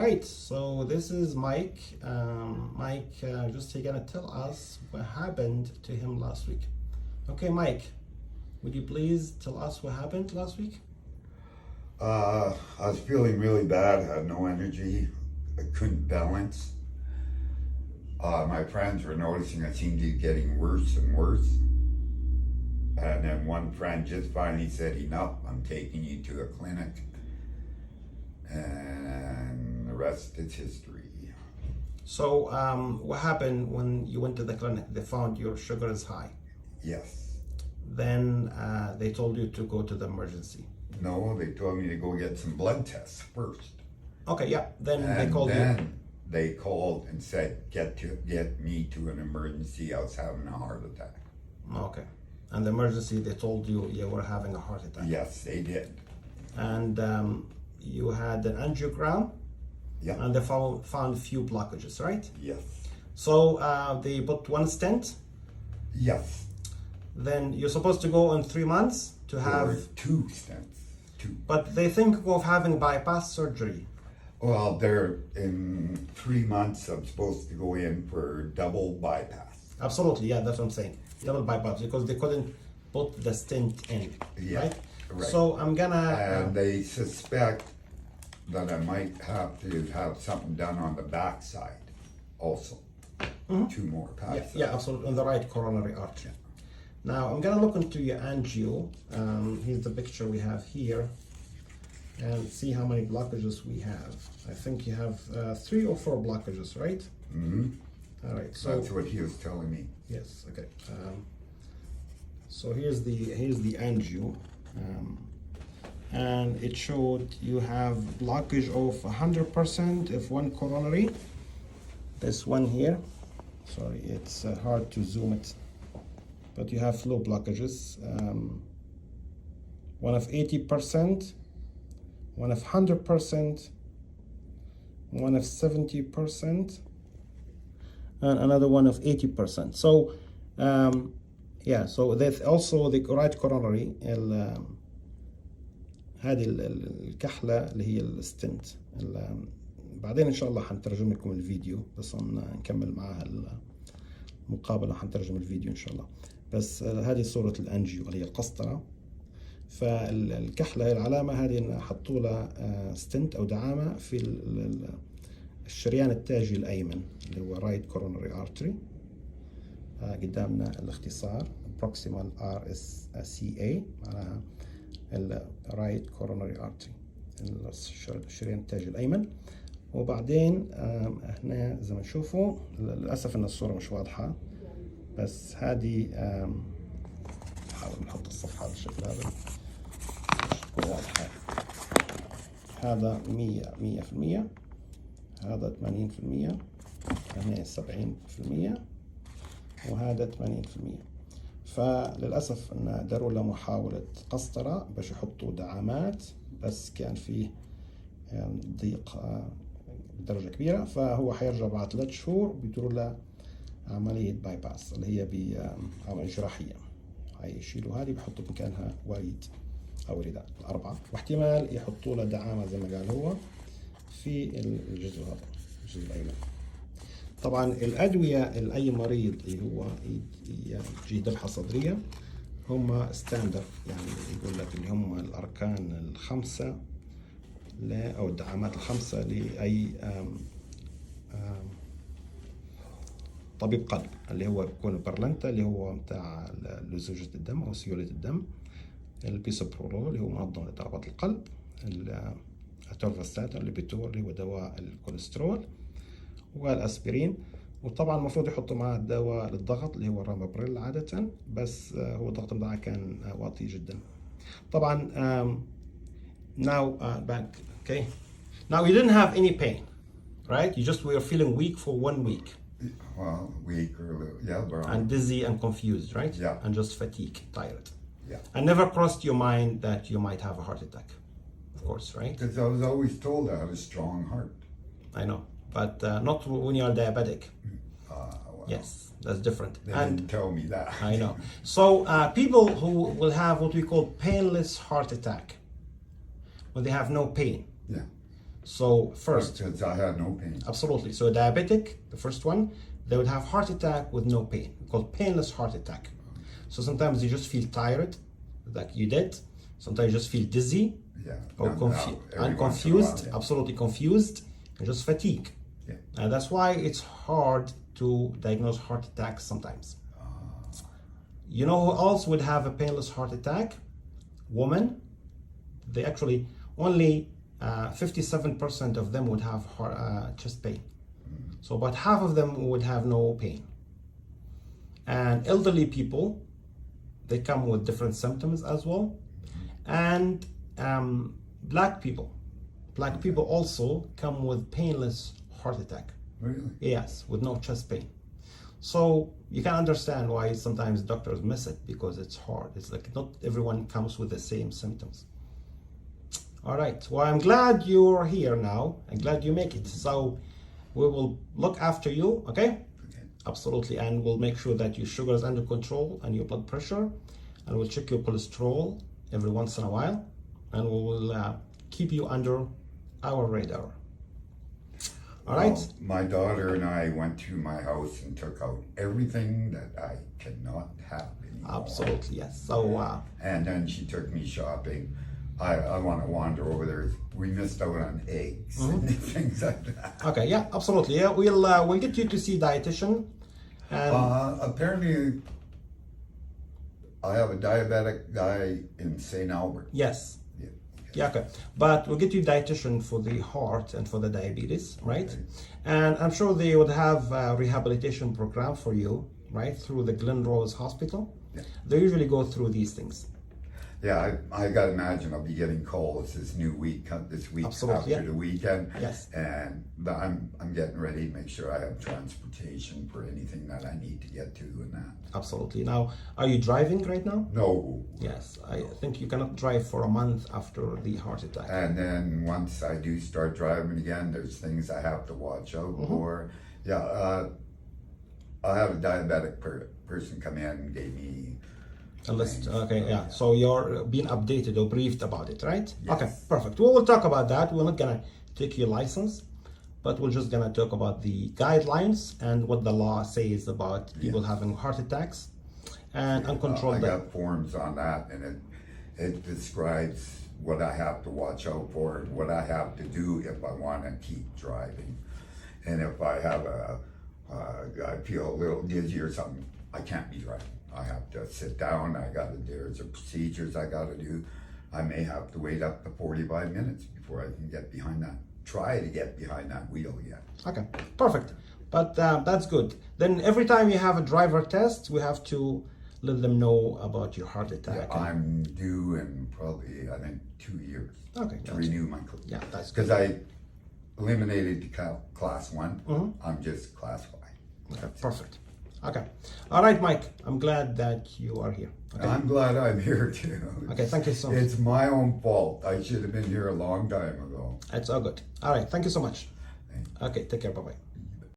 right, so this is Mike. Mike, just gonna tell us what happened to him last week. Okay, Mike, would you please tell us what happened last week? I was feeling really bad, had no energy, I couldn't balance. My friends were noticing I seemed to be getting worse and worse. And then one friend just finally said, enough, I'm taking you to a clinic. And the rest is history. So, what happened when you went to the clinic? They found your sugar is high. Yes. Then they told you to go to the emergency. No, they told me to go get some blood tests first. Okay, yeah. Then And they called then they called and said, get me to an emergency. I was having a heart attack. you. Okay. And the emergency, they told you you were having a heart attack. Yes, they did. And you had an angiogram. Yeah. And they found a few blockages, right? Yes. So they put one stent. Yes. Then you're supposed to go in 3 months to There have. were 2 stents. 2. But they think of having bypass surgery. Well, they're in 3 months. I'm supposed to go in for double bypass. Absolutely, yeah, that's what I'm saying. Double bypass because they couldn't put the stent in, Yeah, right? right. So I'm gonna. And they suspect that I might have to have something done on the backside also. 2 more passes. Yeah, absolutely, on the right coronary artery. Now I'm gonna look into your angio. Here's the picture we have here, and see how many blockages we have. I think you have 3 or 4 blockages, right? Mm-hmm. All right. So That's what he was telling me. yes. Okay. So here's the angio, and it showed you have blockage of 100% of one coronary. This one here. Sorry, it's hard to zoom it, but you have flow blockages. One of 80%, one of 100%, one of 70%, and another one of 80%. So yeah, so there's also the right coronary. هذه الكحلة اللي هي الستنت. بعدين ان شاء الله حنترجم لكم الفيديو، بس نكمل معها المقابلة، حنترجم الفيديو ان شاء الله. بس هذه صورة الانجيو اللي هي القسطرة. فالكحلة هي العلامة هذه ان حطوا لها ستنت او دعامة في الشريان التاجي الايمن اللي هو right coronary artery. قدامنا الاختصار proximal RSCA معناها right coronary artery، الشريان التاجي الايمن. وبعدين هنا زي ما نشوفوا، للاسف ان الصورة مش واضحة، بس هذه نحاول نحط الصفحة بالشكل هذا تكون واضحة. هذا 100%، هذا 80%، هنا 70%، وهذا 80%. فللأسف إن داروا له محاولة قسطرة باش يحطوا دعامات، بس كان فيه ضيق بدرجة كبيرة، فهو حيرجع بعد 3 شهور بيديروا له عملية باي باس اللي هي عملية جراحية. هيشيلوا هذه بيحطوا مكانها وريد أو رداء 4، واحتمال يحطوا له دعامة زي ما قال هو في الجزء هذا، الجزء الأيمن. طبعا الأدوية لأي مريض اللي هو يجي ذبحة صدرية هم ستاندر، يعني يقول لك اللي هم الأركان ال5 أو الدعامات ال5 لأي طبيب قلب، اللي هو بيكون البرلنتا اللي هو بتاع لزوجة الدم أو سيولة الدم، البيسوبرولول اللي هو منظم لضربات القلب، الاتورفاستات الليبيتور اللي هو دواء الكوليسترول، والاسبرين. وطبعا المفروض يحطوا معاه دواء للضغط اللي هو الرامابريل عادة، بس هو الضغط بتاعه كان واطي جدا. طبعا now back, okay, now you didn't have any pain, right? You just were feeling weak for 1 week. Well, weak or yeah, bro. And dizzy and confused, right? Yeah. And just fatigue, tired. Yeah. And never crossed your mind that you might have a heart attack, of course, right? Because I was always told I had a strong heart. I know, but not when you are diabetic. Well, Yes, that's different. They And didn't tell me that. I know. So people who will have what we call painless heart attack, when they have no pain. Yeah. So first, Because I had no pain. absolutely. So diabetic, the first one, they would have heart attack with no pain, called painless heart attack. So sometimes you just feel tired, like you did. Sometimes you just feel dizzy, Yeah. or Every once in a confused, while, yeah. absolutely confused, and just fatigue. Yeah. And that's why it's hard to diagnose heart attacks sometimes. You know who else would have a painless heart attack? Women. They actually only 57% of them would have chest pain. So about half of them would have no pain. And elderly people, they come with different symptoms as well. And black people also come with painless heart attack. Really? Yes, with no chest pain. So you can understand why sometimes doctors miss it, because it's hard. It's like not everyone comes with the same symptoms. All right, well, I'm glad you're here now. I'm glad you make it. So we will look after you, okay? Okay. Absolutely, and we'll make sure that your sugar is under control and your blood pressure, and we'll check your cholesterol every once in a while, and we will keep you under our radar. All right? Well, my daughter and I went to my house and took out everything that I cannot have anymore. Absolutely, yes. So, And then she took me shopping. I want to wander over there. We missed out on eggs and things like that. okay, yeah, absolutely. Yeah, we'll get you to see dietitian. And Apparently, I have a diabetic guy in St. Albert. yes. Yeah. Yeah, okay. But we'll get you a dietitian for the heart and for the diabetes, right? Okay. And I'm sure they would have a rehabilitation program for you, right? Through the Glen Rose Hospital. Yeah. They usually go through these things. Yeah, I got to imagine I'll be getting calls this week Absolutely, after yeah. the weekend. Yes. And I'm getting ready to make sure I have transportation for anything that I need to get to and that. Absolutely. Now, are you driving right now? No. Yes. I think you cannot drive for a month after the heart attack. And then once I do start driving again, there's things I have to watch out for. Yeah, I have a diabetic person come in and gave me A list. things. Okay, yeah. So you're being updated or briefed about it, right? Yes. Okay, perfect. We will talk about that. We're not gonna take your license, but we're just gonna talk about the guidelines and what the law says about people having heart attacks and uncontrolled I death. got forms on that, and it describes what I have to watch out for and what I have to do if I want to keep driving. And if I have I feel a little dizzy or something, I can't be driving. I have to sit down. There's a procedures I got to do. I may have to wait up to 45 minutes before I can get behind that. Try to get behind that wheel again. Okay, perfect. But that's good. Then every time you have a driver test, we have to let them know about your heart attack. Yeah, I'm due in probably, I think, 2 years Okay, to that's- renew my yeah, that's good. because I eliminated the class 1. I'm just class 5. Okay, perfect. Okay. All right, Mike. I'm glad that you are here. Okay. I'm glad I'm here too. Okay, thank you so much. It's my own fault. I should have been here a long time ago. It's all good. All right. Thank you so much. Thank Okay. Take care. Bye-bye.